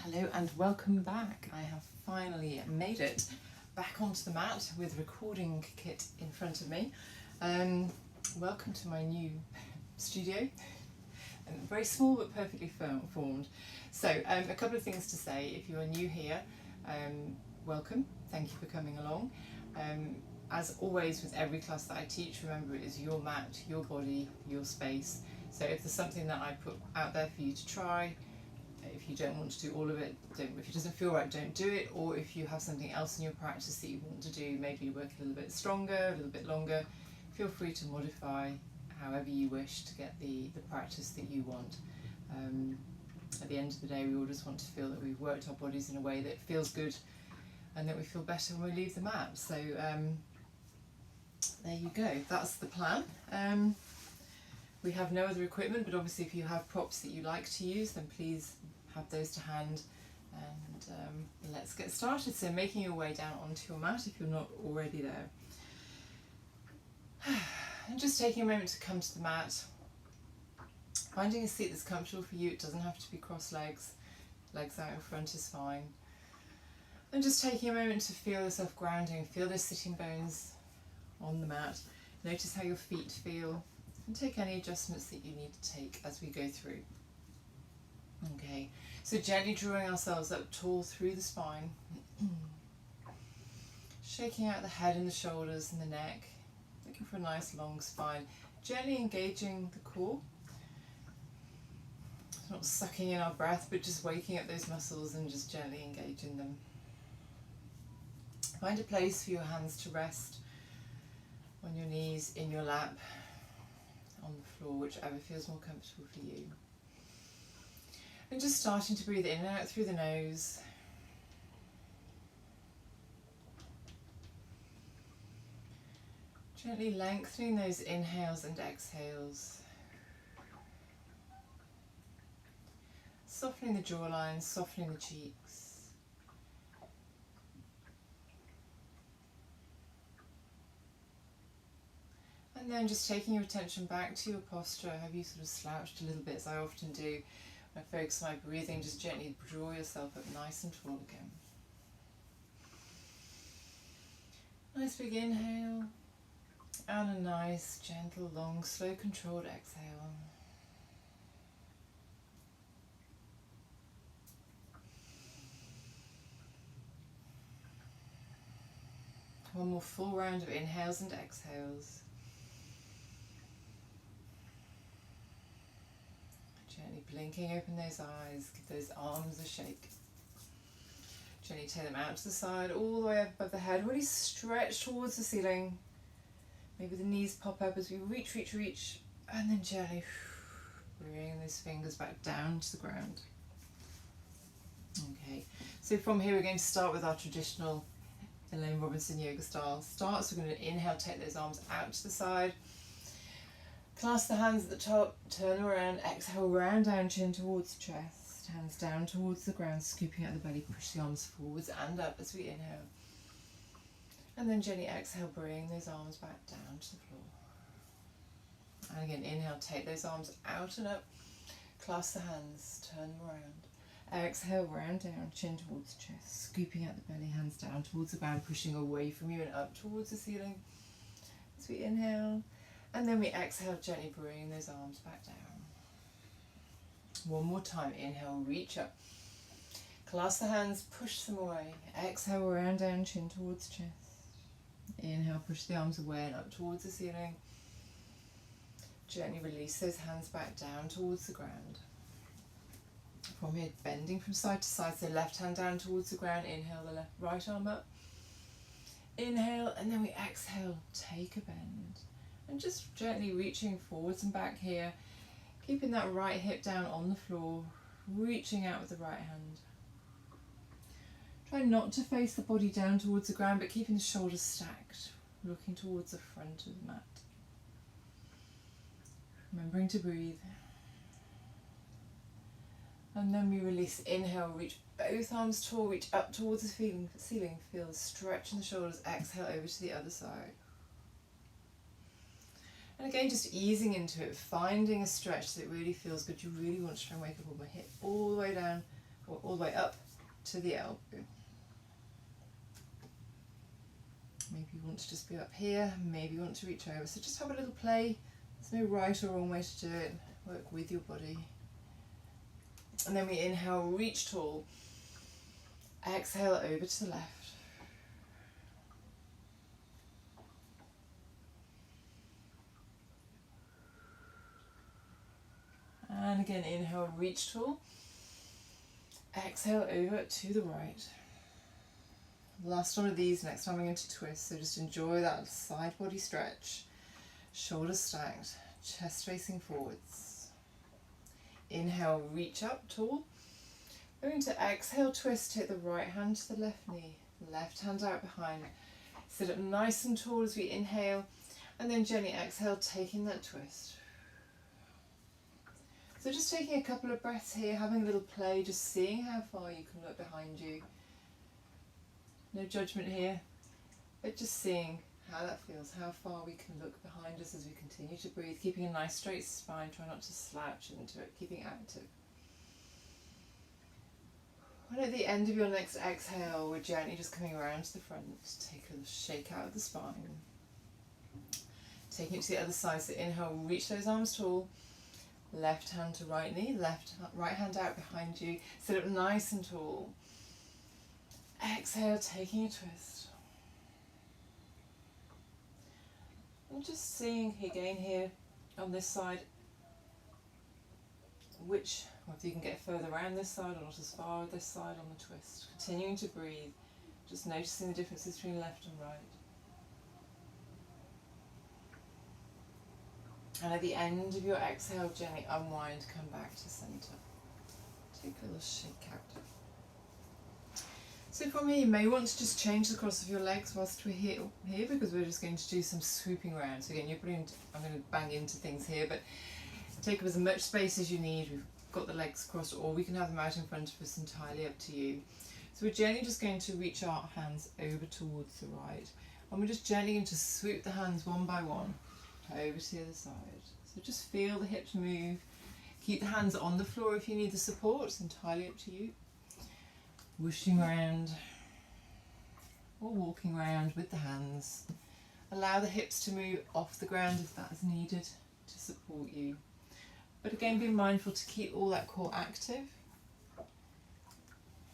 Hello and welcome back. I have finally made it back onto the mat with recording kit in front of me. Welcome to my new studio. Very small but perfectly formed. So a couple of things to say. If you are new here, welcome. Thank you for coming along. As always with every class that I teach, remember it is your mat, your body, your space. So if there's something that I put out there for you to try, if you don't want to do all of it, don't. If it doesn't feel right, don't do it. Or if you have something else in your practice that you want to do, maybe work a little bit stronger, a little bit longer, feel free to modify however you wish to get the practice that you want. At the end of the day, we all just want to feel that we've worked our bodies in a way that feels good and that we feel better when we leave the mat. So there you go, that's the plan. We have no other equipment, but obviously if you have props that you like to use, then please have those to hand, and let's get started. So making your way down onto your mat if you're not already there. And just taking a moment to come to the mat, finding a seat that's comfortable for you. It doesn't have to be cross legs, legs out in front is fine. And just taking a moment to feel yourself grounding, feel those sitting bones on the mat. Notice how your feet feel, and take any adjustments that you need to take as we go through. Okay, so gently drawing ourselves up tall through the spine, shaking out the head and the shoulders and the neck, looking for a nice long spine, gently engaging the core, not sucking in our breath but just waking up those muscles and just gently engaging them. Find a place for your hands to rest on your knees, in your lap, on the floor, whichever feels more comfortable for you. And just starting to breathe in and out through the nose. Gently lengthening those inhales and exhales. Softening the jawline, softening the cheeks. And then just taking your attention back to your posture. Have you sort of slouched a little bit, as I often do? When I focus on my breathing, just gently draw yourself up nice and tall again. Nice big inhale, and a nice, gentle, long, slow, controlled exhale. One more full round of inhales and exhales. Gently blinking open those eyes, give those arms a shake. Gently take them out to the side, all the way up above the head. Really stretch towards the ceiling. Maybe the knees pop up as we reach, and then gently bring those fingers back down to the ground. Okay, so from here we're going to start with our traditional Elaine Robinson yoga style start. So we're going to inhale, take those arms out to the side. Clasp the hands at the top, turn around, exhale, round down, chin towards the chest, hands down towards the ground, scooping out the belly, push the arms forwards and up as we inhale. And then gently exhale, bring those arms back down to the floor. And again, inhale, take those arms out and up, clasp the hands, turn them around. Exhale, round down, chin towards the chest, scooping out the belly, hands down towards the ground, pushing away from you and up towards the ceiling. As we inhale. And then we exhale, gently bring those arms back down. One more time, inhale, reach up. Clasp the hands, push them away. Exhale, round down, chin towards chest. Inhale, push the arms away and up towards the ceiling. Gently release those hands back down towards the ground. From here, bending from side to side, so left hand down towards the ground. Inhale, the right arm up. Inhale, and then we exhale, take a bend. And just gently reaching forwards and back here, keeping that right hip down on the floor, reaching out with the right hand. Try not to face the body down towards the ground, but keeping the shoulders stacked, looking towards the front of the mat. Remembering to breathe. And then we release, inhale, reach both arms tall, reach up towards the ceiling, feel the stretch in the shoulders, exhale over to the other side. And again, just easing into it, finding a stretch that really feels good. You really want to try and wake up all the way down, or all all the way up to the elbow. Maybe you want to just be up here, maybe you want to reach over. So just have a little play. There's no right or wrong way to do it. Work with your body. And then we inhale, reach tall. Exhale over to the left. And again, inhale, reach tall. Exhale over to the right. Last one of these, next time I'm going to twist, so just enjoy that side body stretch. Shoulders stacked, chest facing forwards. Inhale, reach up tall. We're going to exhale, twist, take the right hand to the left knee, left hand out behind. Sit up nice and tall as we inhale, and then gently exhale, taking that twist. So just taking a couple of breaths here, having a little play, just seeing how far you can look behind you. No judgment here, but just seeing how that feels, how far we can look behind us as we continue to breathe, keeping a nice straight spine, try not to slouch into it, keeping active. And at the end of your next exhale, we're gently just coming around to the front, take a shake out of the spine. Taking it to the other side, so inhale, reach those arms tall. Left hand to right knee, right hand out behind you. Sit up nice and tall. Exhale, taking a twist. And just seeing again here on this side, whether you can get further around this side or not as far this side on the twist. Continuing to breathe, just noticing the differences between left and right. And at the end of your exhale, gently unwind, come back to centre. Take a little shake out. So from here, you may want to just change the cross of your legs whilst we're here because we're just going to do some swooping rounds. So again, I'm going to bang into things here, but take up as much space as you need. We've got the legs crossed, or we can have them out in front of us, entirely up to you. So we're gently just going to reach our hands over towards the right, and we're just gently going to swoop the hands one by one over to the other side. So just feel the hips move. Keep the hands on the floor if you need the support, it's entirely up to you. Whooshing around or walking around with the hands. Allow the hips to move off the ground if that is needed to support you. But again, be mindful to keep all that core active.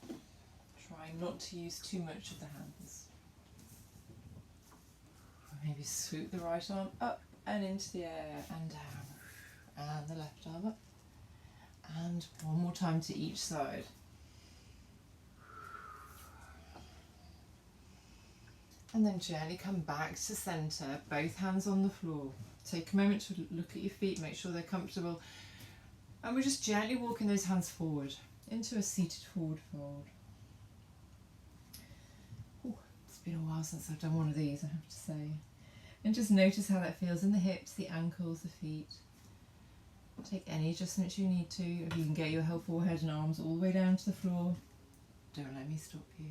Try not to use too much of the hands. Maybe swoop the right arm up and into the air and down, and the left arm up, and one more time to each side. And then gently come back to centre, both hands on the floor. Take a moment to look at your feet, make sure they're comfortable, and we're just gently walking those hands forward into a seated forward fold. Ooh, it's been a while since I've done one of these, I have to say. And just notice how that feels in the hips, the ankles, the feet. Take any adjustments you need to. If you can get your whole forehead and arms all the way down to the floor, don't let me stop you.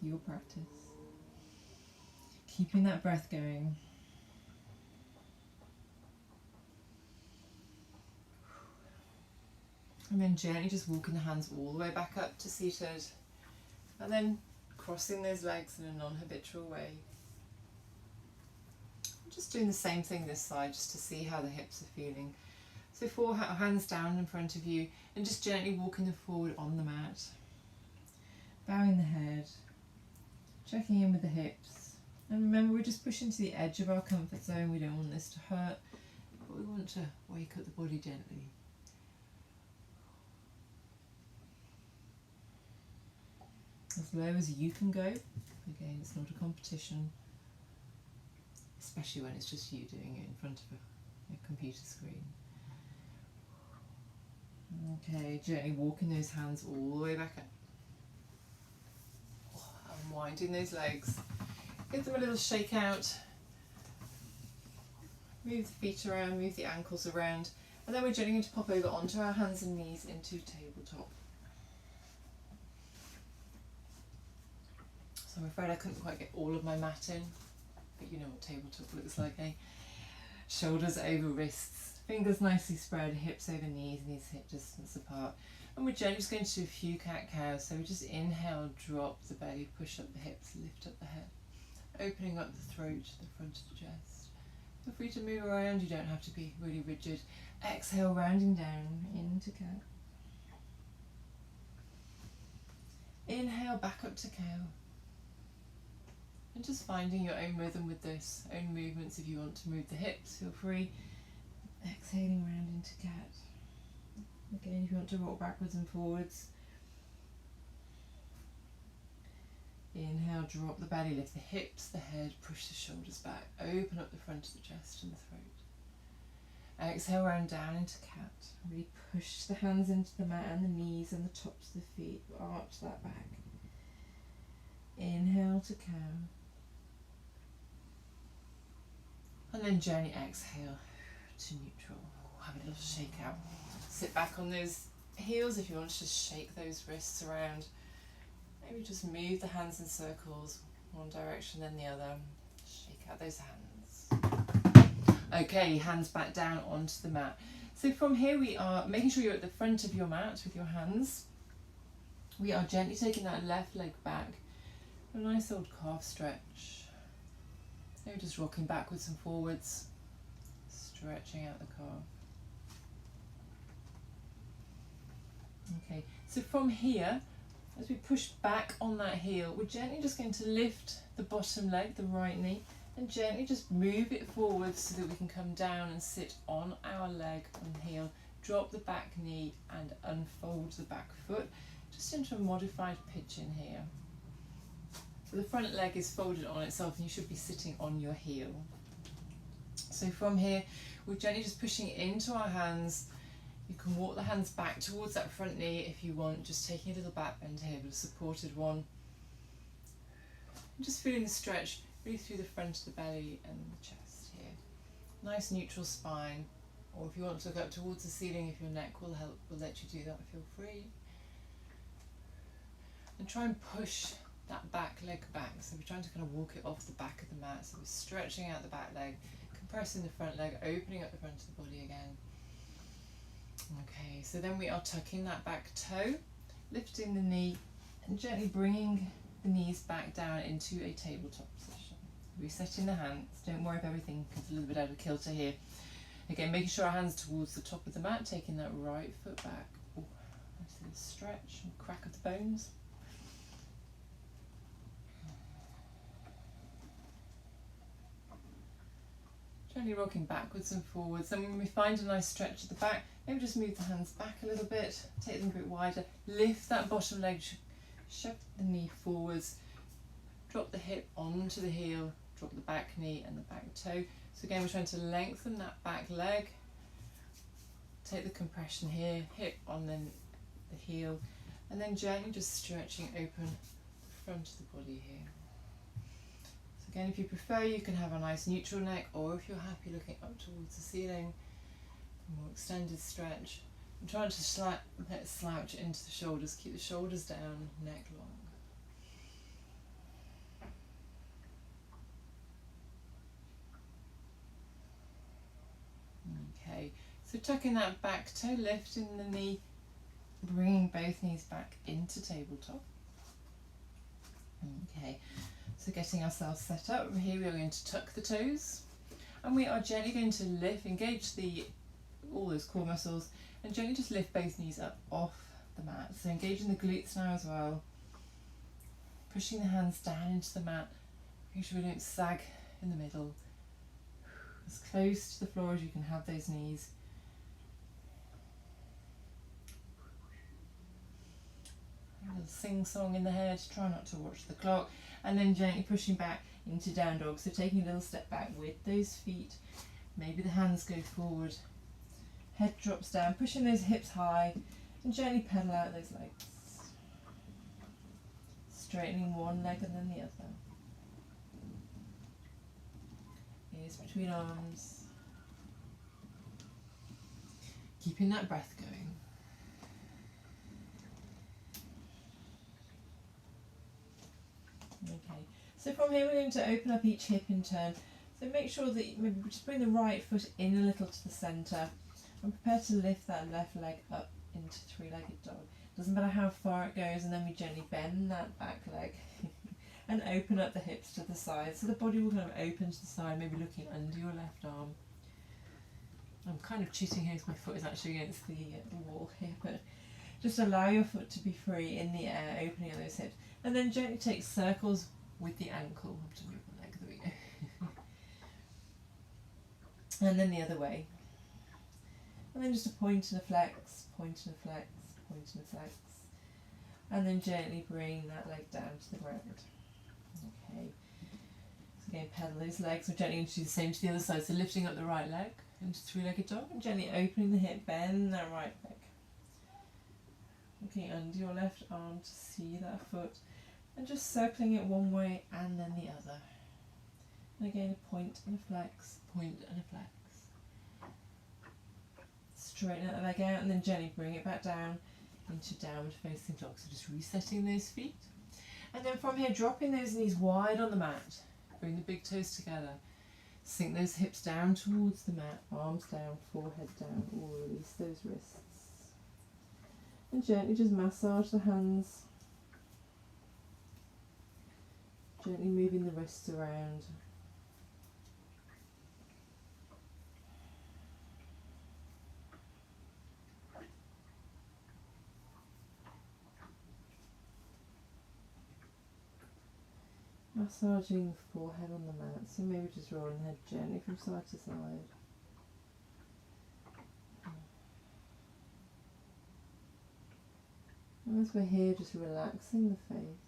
Your practice. Keeping that breath going. And then gently just walking the hands all the way back up to seated. And then crossing those legs in a non-habitual way. Just doing the same thing this side, just to see how the hips are feeling. So four hands down in front of you, and just gently walking them forward on the mat. Bowing the head, checking in with the hips. And remember, we're just pushing to the edge of our comfort zone. We don't want this to hurt, but we want to wake up the body gently. As low as you can go. Again, it's not a competition. Especially when it's just you doing it in front of a computer screen. Okay, gently walking those hands all the way back up. Unwinding those legs. Give them a little shake out. Move the feet around, move the ankles around. And then we're gently going to pop over onto our hands and knees into tabletop. So I'm afraid I couldn't quite get all of my mat in. But you know what tabletop looks like, eh? Shoulders over wrists, fingers nicely spread, hips over knees hip distance apart. And we're gently just going to do a few cat-cows. So we just inhale, drop the belly, push up the hips, lift up the head, opening up the throat, the front of the chest. Feel free to move around, you don't have to be really rigid. Exhale, rounding down into cat. Inhale, back up to cow. And just finding your own rhythm with this, own movements. If you want to move the hips, feel free. Exhaling round into cat. Again, if you want to rock backwards and forwards. Inhale, drop the belly, lift the hips, the head, push the shoulders back, open up the front of the chest and the throat. Exhale, round down into cat. Really push the hands into the mat and the knees and the tops of the feet, arch that back. Inhale to cow. And then gently exhale to neutral. Have a little shake out. Sit back on those heels if you want to just shake those wrists around. Maybe just move the hands in circles, one direction then the other. Shake out those hands. Okay, hands back down onto the mat. So from here we are making sure you're at the front of your mat with your hands. We are gently taking that left leg back. A nice old calf stretch. Maybe just rocking backwards and forwards, stretching out the calf. Okay, so from here, as we push back on that heel, we're gently just going to lift the bottom leg, the right knee, and gently just move it forward so that we can come down and sit on our leg and heel. Drop the back knee and unfold the back foot, just into a modified pigeon here. So the front leg is folded on itself and you should be sitting on your heel. So from here, we're gently just pushing into our hands. You can walk the hands back towards that front knee if you want, just taking a little back bend here, but a supported one. And just feeling the stretch really through the front of the belly and the chest here. Nice neutral spine, or if you want to look up towards the ceiling, if your neck will help, we'll let you do that, feel free. And try and push that back leg back, so we're trying to kind of walk it off the back of the mat, so we're stretching out the back leg, compressing the front leg, opening up the front of the body again. Okay, so then we are tucking that back toe, lifting the knee and gently bringing the knees back down into a tabletop position. Resetting the hands, don't worry if everything comes a little bit out of kilter here. Again, making sure our hands towards the top of the mat, taking that right foot back. Ooh, nice little stretch and crack of the bones. Gently rocking backwards and forwards. And when we find a nice stretch at the back, maybe just move the hands back a little bit, take them a bit wider, lift that bottom leg, shove the knee forwards, drop the hip onto the heel, drop the back knee and the back toe. So again, we're trying to lengthen that back leg, take the compression here, hip on then the heel, and then gently just stretching open the front of the body here. Again, if you prefer, you can have a nice neutral neck, or if you're happy looking up towards the ceiling, a more extended stretch. I'm trying to slouch into the shoulders, keep the shoulders down, neck long. Okay, so tucking that back toe, lifting the knee, bringing both knees back into tabletop. Okay. So getting ourselves set up, from here we are going to tuck the toes and we are gently going to lift, engage all those core muscles and gently just lift both knees up off the mat. So engaging the glutes now as well, pushing the hands down into the mat, making sure we don't sag in the middle, as close to the floor as you can have those knees. A little sing-song in the head, try not to watch the clock. And then gently pushing back into down dog. So taking a little step back with those feet. Maybe the hands go forward. Head drops down, pushing those hips high and gently pedal out those legs. Straightening one leg and then the other. Ears between arms. Keeping that breath going. Okay, so from here we're going to open up each hip in turn. So make sure that maybe just bring the right foot in a little to the centre and prepare to lift that left leg up into three-legged dog. Doesn't matter how far it goes, and then we gently bend that back leg and open up the hips to the side. So the body will kind of open to the side, maybe looking under your left arm. I'm kind of cheating here because my foot is actually against the wall here, but just allow your foot to be free in the air, opening up those hips. And then gently take circles with the ankle. I have to move my leg, there we go. And then the other way. And then just a point and a flex, point and a flex, point and a flex. And then gently bring that leg down to the ground. Okay. So again, pedal those legs. We're gently going to do the same to the other side. So lifting up the right leg into three-legged dog and gently opening the hip, bend that right leg. Looking under your left arm to see that foot and just circling it one way and then the other. And again, a point and a flex, point and a flex. Straighten that leg out and then gently bring it back down into downward facing dog. So just resetting those feet. And then from here, dropping those knees wide on the mat. Bring the big toes together. Sink those hips down towards the mat, arms down, forehead down, or release those wrists. And gently just massage the hands. Gently moving the wrists around. Massaging the forehead on the mat, so maybe just rolling the head gently from side to side. And as we're here, just relaxing the face.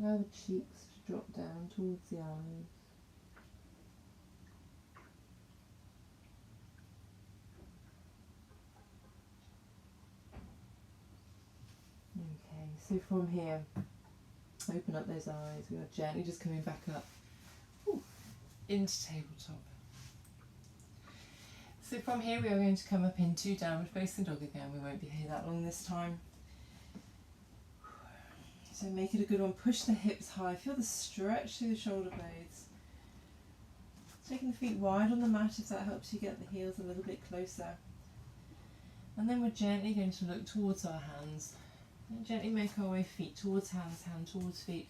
Allow the cheeks to drop down towards the eyes. Okay, so from here, open up those eyes. We are gently just coming back up into tabletop. So from here we are going to come up into downward facing dog again. We won't be here that long this time. So make it a good one. Push the hips high. Feel the stretch through the shoulder blades. Taking the feet wide on the mat if that helps you get the heels a little bit closer. And then we're gently going to look towards our hands. And gently make our way feet towards hands, hand towards feet.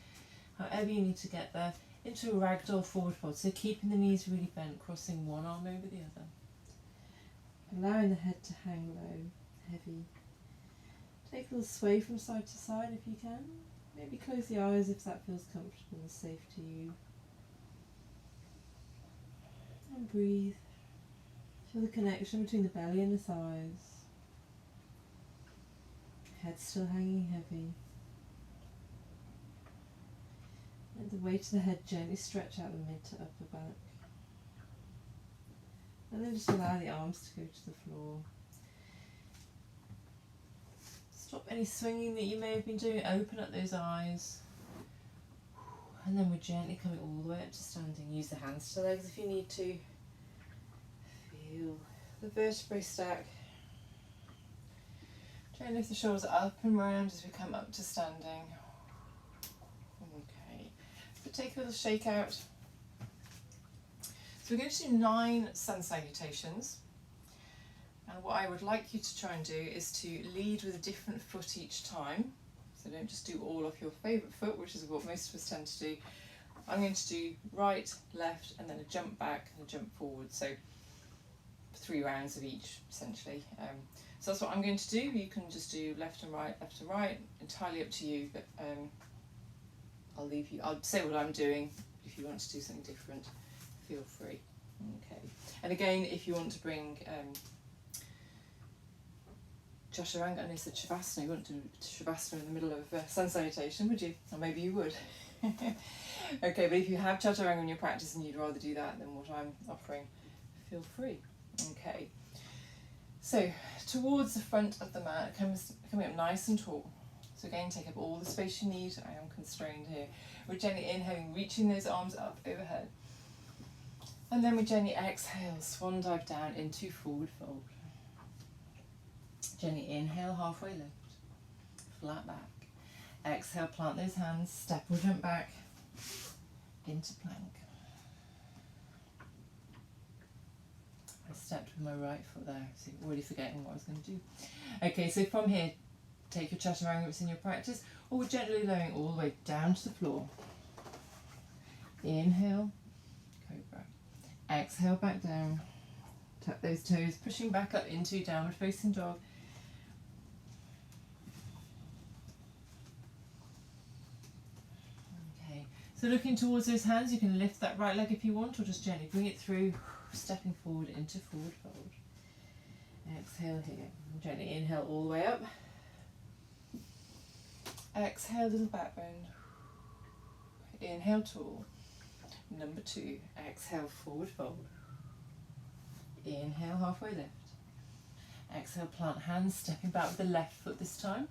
However you need to get there. Into a ragdoll forward fold. So keeping the knees really bent, crossing one arm over the other. Allowing the head to hang low, heavy. Take a little sway from side to side if you can. Maybe close the eyes if that feels comfortable and safe to you. And breathe. Feel the connection between the belly and the thighs. Head still hanging heavy. Let the weight of the head gently stretch out the mid to upper back. And then just allow the arms to go to the floor. Stop any swinging that you may have been doing. Open up those eyes. And then we're gently coming all the way up to standing. Use the hands to legs if you need to. Feel the vertebrae stack. Try and lift the shoulders up and round as we come up to standing. Okay. So take a little shake out. So we're going to do 9 sun salutations. And what I would like you to try and do is to lead with a different foot each time. So don't just do all off your favourite foot, which is what most of us tend to do. I'm going to do right, left, and then a jump back and a jump forward. So 3 rounds of each, essentially. So that's what I'm going to do. You can just do left and right, entirely up to you. But I'll say what I'm doing. If you want to do something different, feel free. Okay. And again, if you want to bring Chaturanga, and I said Shavasana, you wouldn't do Shavasana in the middle of sun salutation, would you? Or maybe you would. Okay, but if you have Chaturanga in your practice and you'd rather do that than what I'm offering, feel free. Okay. So, towards the front of the mat, coming up nice and tall. So again, take up all the space you need. I am constrained here. We're gently inhaling, reaching those arms up overhead. And then we gently exhale, swan dive down into forward fold. Gently inhale, halfway lift, flat back. Exhale, plant those hands, step or jump back into plank. I stepped with my right foot there, so you're already forgetting what I was going to do. Okay, so from here, take your chaturanga if it's in your practice, or we're gently lowering all the way down to the floor. Inhale, cobra. Exhale, back down. Tuck those toes, pushing back up into downward facing dog. Okay, so looking towards those hands, you can lift that right leg if you want, or just gently bring it through, stepping forward into forward fold. Exhale here. Gently inhale all the way up. Exhale, little back bend. Inhale, tall. Number 2. Exhale, forward fold. Inhale, halfway lift. Exhale, plant hands, stepping back with the left foot this time.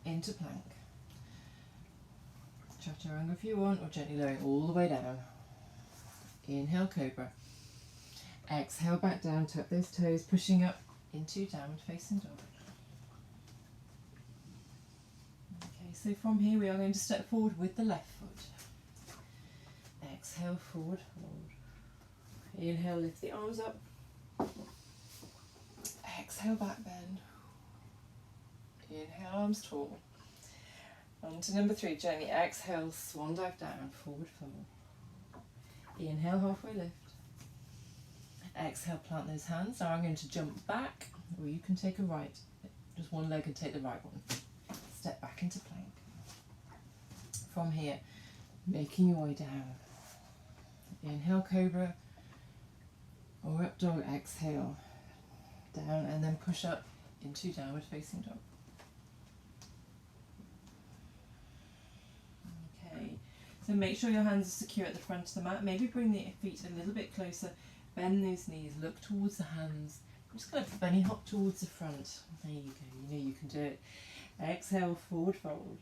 Into plank. Chaturanga if you want, or gently lowering all the way down. Inhale, cobra. Exhale, back down, tuck those toes, pushing up into downward facing dog. Okay, so from here we are going to step forward with the left foot. Exhale, forward fold. Inhale, lift the arms up. Exhale, back bend. Inhale, arms tall. On to number 3, gently exhale, swan dive down, forward fold. Inhale, halfway lift. Exhale, plant those hands. Now I'm going to jump back, or you can take a right. Just one leg and take the right one. Step back into plank. From here, making your way down. Inhale, cobra, or up dog, exhale, down, and then push up into downward facing dog. Okay, so make sure your hands are secure at the front of the mat. Maybe bring the feet a little bit closer, bend those knees, look towards the hands. I'm just going to bunny hop towards the front. There you go, you know you can do it. Exhale, forward fold.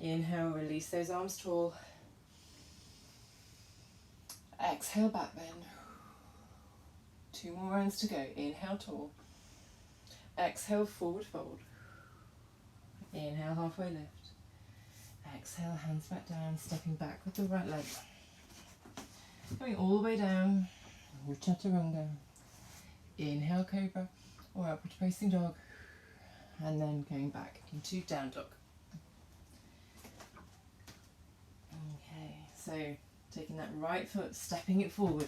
Inhale, release those arms tall. Exhale, back bend. 2 more rounds to go. Inhale, tall. Exhale, forward fold. Inhale, halfway lift. Exhale, hands back down, stepping back with the right leg. Going all the way down, or chaturanga. Inhale, cobra, or upward facing dog. And then going back into down dog. Okay, so taking that right foot, stepping it forward.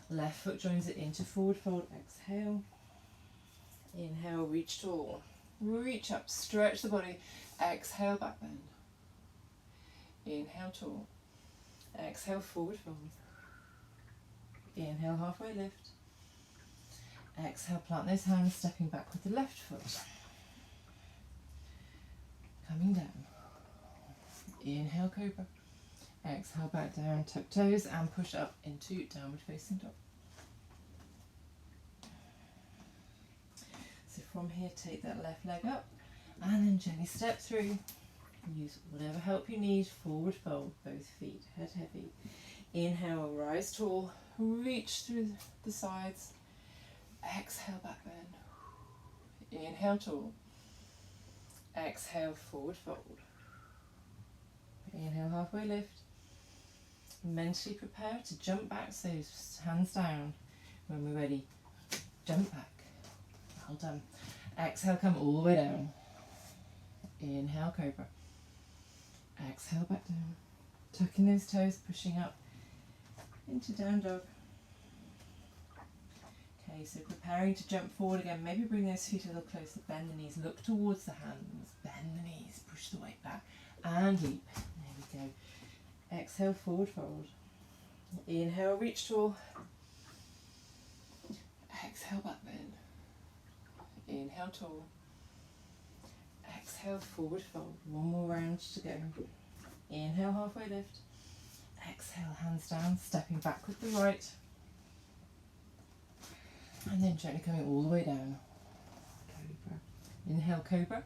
Left foot joins it into forward fold. Exhale. Inhale, reach tall. Reach up, stretch the body. Exhale, back bend. Inhale, tall. Exhale, forward fold. Inhale, halfway lift. Exhale, plant those hands, stepping back with the left foot. Coming down. Inhale, cobra. Exhale, back down, tuck toes and push up into downward facing dog. So from here, take that left leg up and then gently step through. Use whatever help you need. Forward fold, both feet, head heavy. Inhale, rise tall, reach through the sides. Exhale, back bend. Inhale, tall. Exhale, forward fold. Inhale, halfway lift. Mentally prepare to jump back, so hands down. When we're ready, jump back. Well done. Exhale, come all the way down. Inhale, cobra. Exhale, back down. Tucking those toes, pushing up into down dog. Okay, so preparing to jump forward again. Maybe bring those feet a little closer, bend the knees, look towards the hands, bend the knees, push the weight back, and leap. There we go. Exhale, forward fold. Inhale, reach tall. Exhale, back bend. Inhale, tall. Exhale, forward fold. 1 more round to go. Inhale, halfway lift. Exhale, hands down, stepping back with the right. And then gently coming all the way down. Cobra. Inhale, cobra.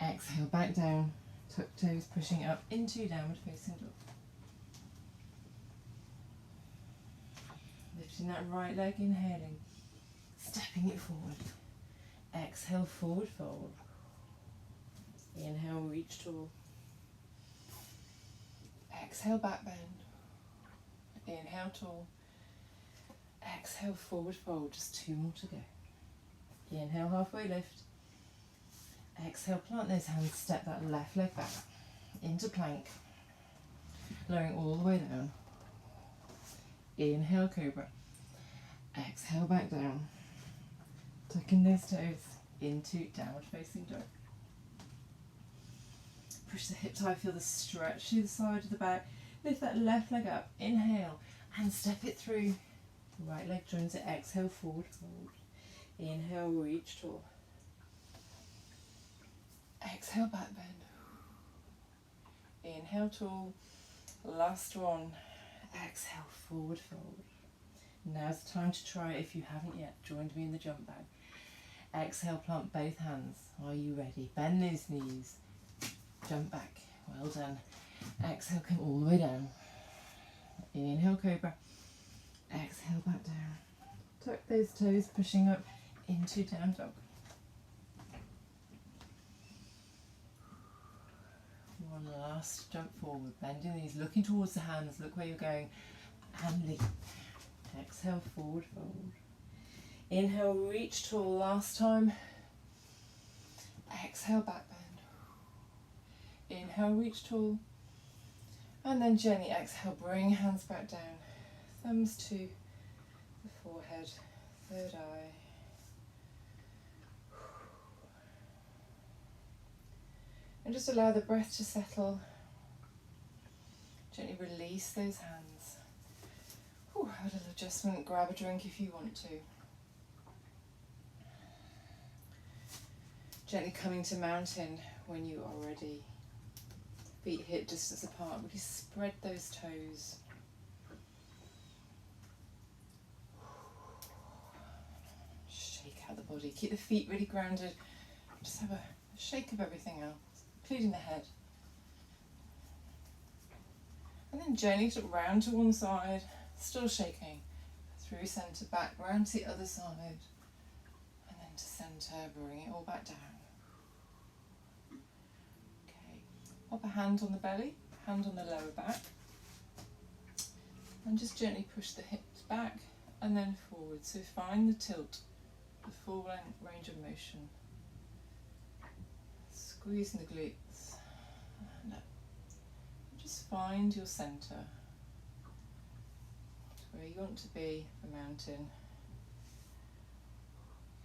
Exhale, back down. Tuck toes, pushing up into downward facing dog. Lifting that right leg, inhaling. Stepping it forward. Exhale, forward fold. Inhale, reach tall. Exhale, back bend. Inhale, tall. Exhale, forward fold, just 2 more to go. Inhale, halfway lift. Exhale, plant those hands, step that left leg back into plank, lowering all the way down. Inhale, cobra. Exhale, back down. Tucking those toes into downward facing dog. Push the hips high, feel the stretch through the side of the back. Lift that left leg up, inhale, and step it through. Right leg joins it, exhale, forward fold. Inhale, reach tall. Exhale, back bend. Inhale, tall. Last one. Exhale, forward fold. Now's the time to try it if you haven't yet. Joined me in the jump bag. Exhale, plant both hands. Are you ready? Bend those knees. Jump back. Well done. Exhale, come all the way down. Inhale, cobra. Exhale, back down. Tuck those toes, pushing up into down dog. One last jump forward, bending these, looking towards the hands, look where you're going, and leap. Exhale, forward fold. Inhale, reach tall, last time. Exhale, back bend. Inhale, reach tall. And then gently exhale, bring hands back down. Thumbs to the forehead, third eye. And just allow the breath to settle. Gently release those hands. Have a little adjustment, grab a drink if you want to. Gently coming to mountain when you are ready. Feet hip distance apart, really spread those toes. Shake out the body, keep the feet really grounded. Just have a shake of everything else, including the head. And then gently look round to one side, still shaking. Through centre, back, round to the other side. And then to centre, bring it all back down. Okay, pop a hand on the belly, hand on the lower back. And just gently push the hips back and then forward. So find the tilt, the full range of motion. Squeezing the glutes and up. Just find your centre, where you want to be, the mountain.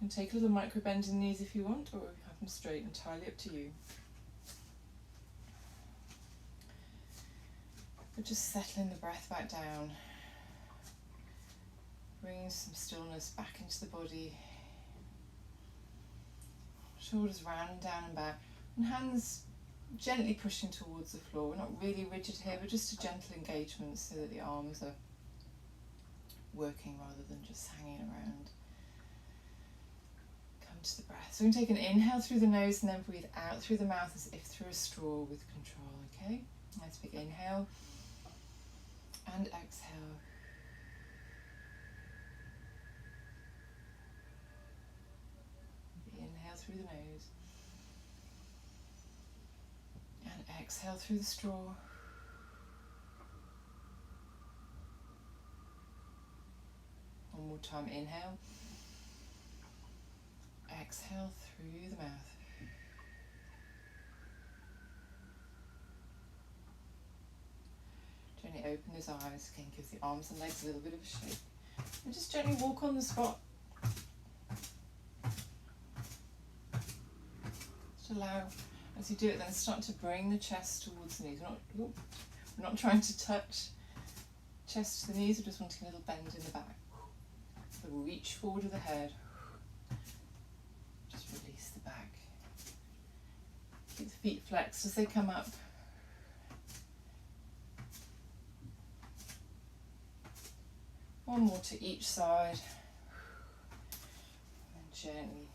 You can take a little micro bend in the knees if you want, or have them straight, entirely up to you. But just settling the breath back down, bringing some stillness back into the body. Shoulders round and down and back, and hands gently pushing towards the floor. We're not really rigid here, but just a gentle engagement so that the arms are working rather than just hanging around. Come to the breath. So we can take an inhale through the nose and then breathe out through the mouth as if through a straw with control, okay? Nice big inhale and exhale. Inhale through the nose and exhale through the straw. One more time, inhale, exhale through the mouth. Gently open his eyes, again give the arms and legs a little bit of a shake. And just gently walk on the spot. Just allow, as you do it, then start to bring the chest towards the knees. We're not trying to touch chest to the knees, we're just wanting a little bend in the back. So reach forward with the head. Just release the back. Keep the feet flexed as they come up. One more to each side. And gently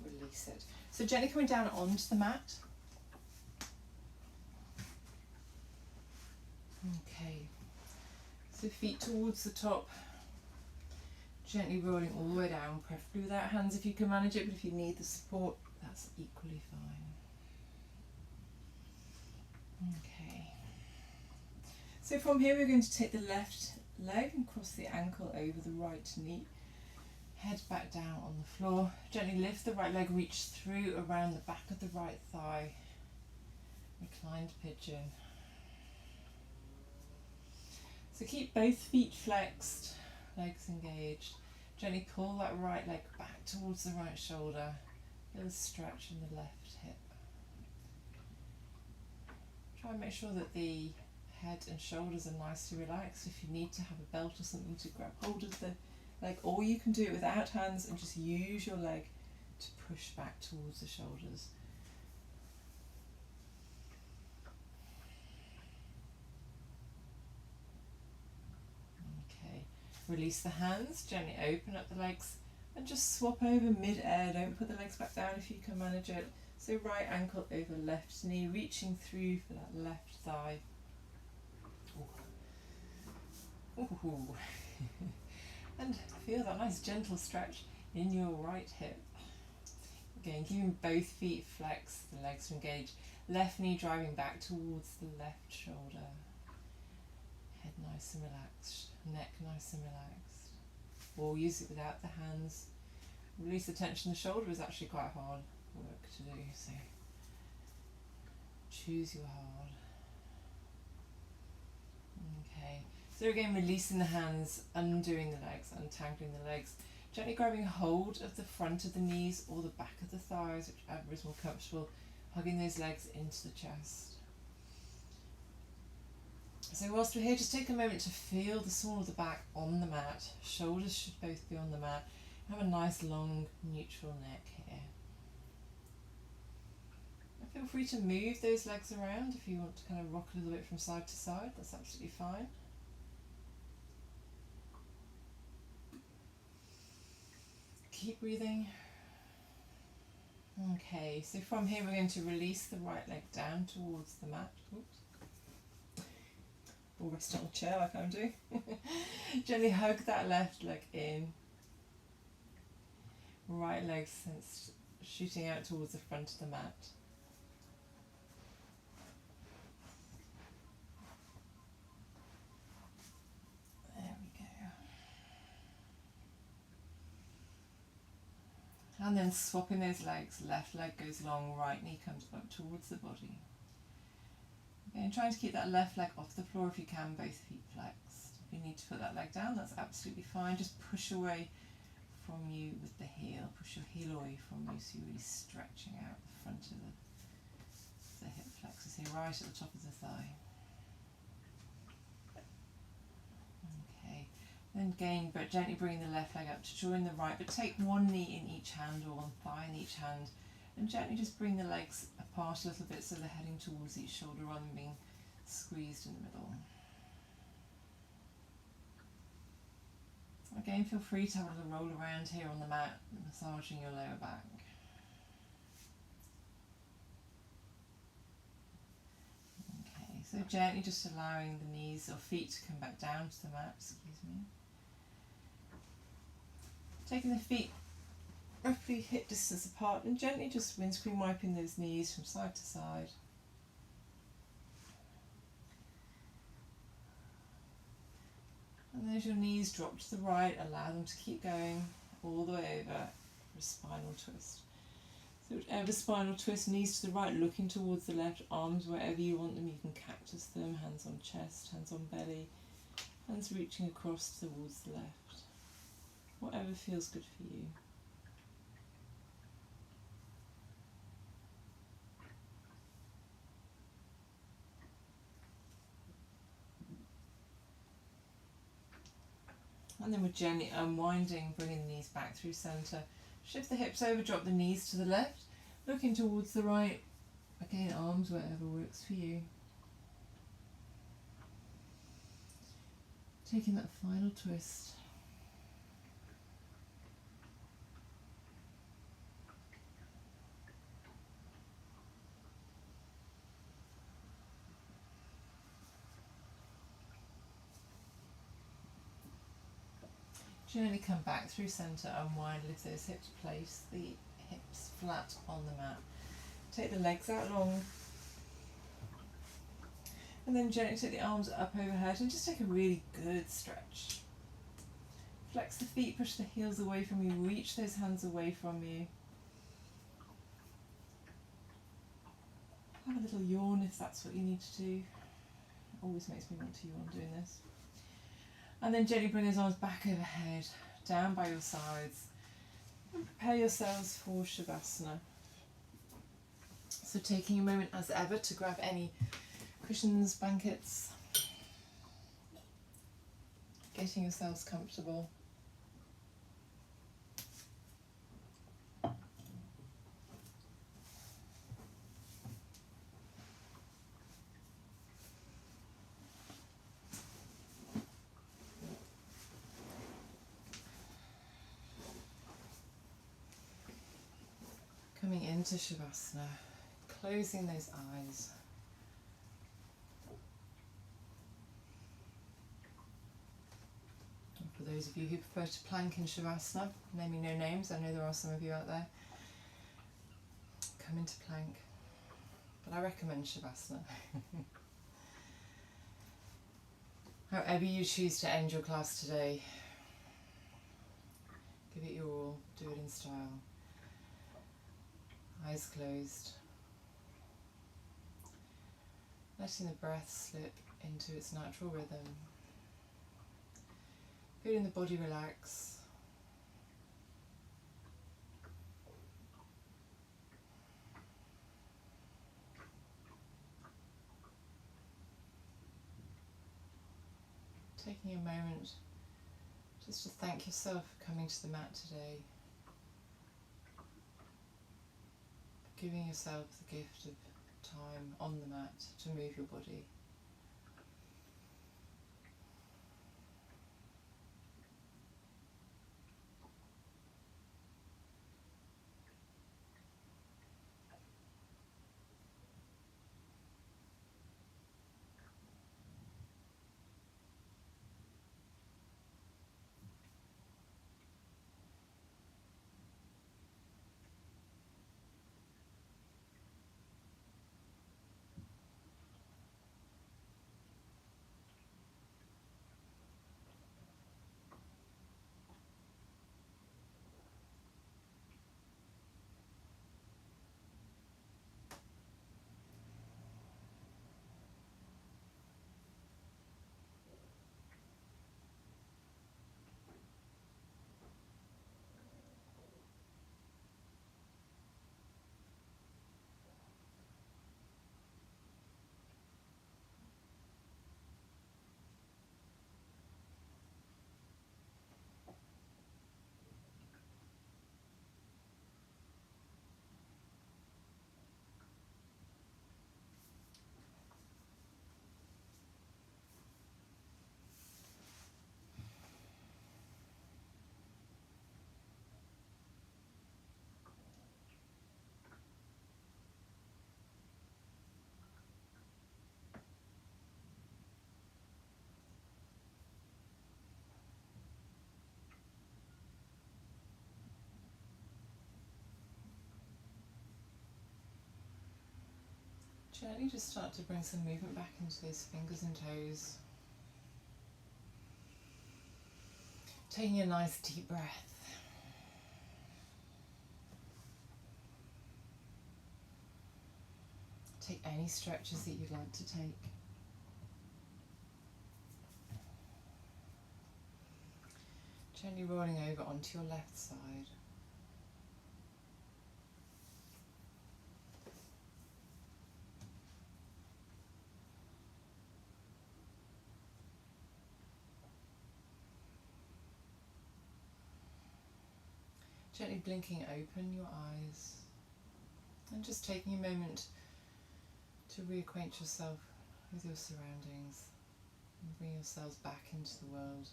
release it. So gently coming down onto the mat. Okay. So feet towards the top. Gently rolling all the way down, preferably without hands if you can manage it, but if you need the support, that's equally fine. Okay. So from here we're going to take the left leg and cross the ankle over the right knee. Head back down on the floor. Gently lift the right leg, reach through around the back of the right thigh. Reclined pigeon. So keep both feet flexed, legs engaged. Gently pull that right leg back towards the right shoulder. Feel a stretch in the left hip. Try and make sure that the head and shoulders are nicely relaxed. If you need to have a belt or something to grab hold of the leg, or you can do it without hands and just use your leg to push back towards the shoulders. Okay, release the hands, gently open up the legs and just swap over mid-air. Don't put the legs back down if you can manage it. So right ankle over left knee, reaching through for that left thigh. Ooh. Ooh. And feel that nice gentle stretch in your right hip. Again, keeping both feet flexed, the legs engaged. Left knee driving back towards the left shoulder. Head nice and relaxed, neck nice and relaxed. Or use it without the hands. Release the tension. The shoulder is actually quite hard work to do, so choose your hard. Okay, so again, releasing the hands, undoing the legs, untangling the legs, gently grabbing hold of the front of the knees or the back of the thighs, whichever is more comfortable, hugging those legs into the chest. So whilst we're here, just take a moment to feel the small of the back on the mat. Shoulders should both be on the mat. Have a nice long neutral neck here. And feel free to move those legs around if you want to kind of rock a little bit from side to side. That's absolutely fine. Keep breathing. Okay, so from here we're going to release the right leg down towards the mat. Oops. Or rest on a chair like I'm doing. Gently hug that left leg in. Right leg shooting out towards the front of the mat. There we go. And then swapping those legs. Left leg goes long, right knee comes up towards the body. Okay, and trying to keep that left leg off the floor if you can, both feet flexed. If you need to put that leg down, that's absolutely fine. Just push away from you with the heel. Push your heel away from you so you're really stretching out the front of the hip flexors here, right at the top of the thigh. Okay, then again, but gently bringing the left leg up to join the right, but take one knee in each hand or one thigh in each hand, and gently just bring the legs apart a little bit so they're heading towards each shoulder rather than being squeezed in the middle. Again, feel free to have a little roll around here on the mat, massaging your lower back. Okay, so gently just allowing the knees or feet to come back down to the mat, excuse me. Taking the feet roughly hip distance apart and gently just windscreen wiping those knees from side to side. And as your knees drop to the right, allow them to keep going all the way over for a spinal twist. So whichever spinal twist, knees to the right, looking towards the left, arms wherever you want them. You can cactus them, hands on chest, hands on belly, hands reaching across towards the left. Whatever feels good for you. And then we're gently unwinding, bringing the knees back through centre. Shift the hips over, drop the knees to the left, looking towards the right. Again, arms wherever works for you. Taking that final twist. Gently come back through centre, unwind, lift those hips, place the hips flat on the mat. Take the legs out long. And then gently take the arms up overhead and just take a really good stretch. Flex the feet, push the heels away from you, reach those hands away from you. Have a little yawn if that's what you need to do. Always makes me want to yawn doing this. And then gently bring those arms back overhead, down by your sides. And prepare yourselves for Shavasana. So taking a moment as ever to grab any cushions, blankets, getting yourselves comfortable. Coming into Shavasana, closing those eyes. And for those of you who prefer to plank in Shavasana, naming no names, I know there are some of you out there, come into plank, but I recommend Shavasana. However you choose to end your class today, give it your all, do it in style. Eyes closed. Letting the breath slip into its natural rhythm. Feeling the body relax. Taking a moment just to thank yourself for coming to the mat today. Giving yourself the gift of time on the mat to move your body. Gently just start to bring some movement back into those fingers and toes. Taking a nice deep breath. Take any stretches that you'd like to take. Gently rolling over onto your left side. Gently blinking open your eyes and just taking a moment to reacquaint yourself with your surroundings and bring yourselves back into the world.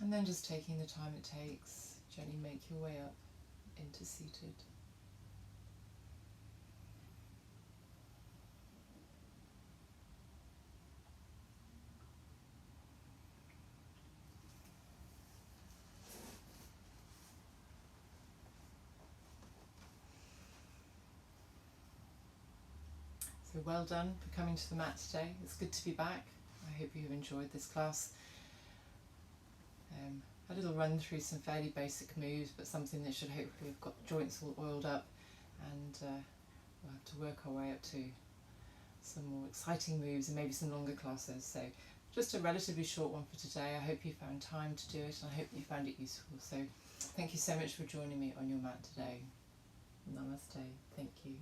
And then just taking the time it takes, gently make your way up into seated. So well done for coming to the mat today. It's good to be back. I hope you have enjoyed this class. A little run through some fairly basic moves, but something that should hopefully have got the joints all oiled up, and we'll have to work our way up to some more exciting moves and maybe some longer classes. So just a relatively short one for today. I hope you found time to do it, and I hope you found it useful. So thank you so much for joining me on your mat today. Namaste. Thank you.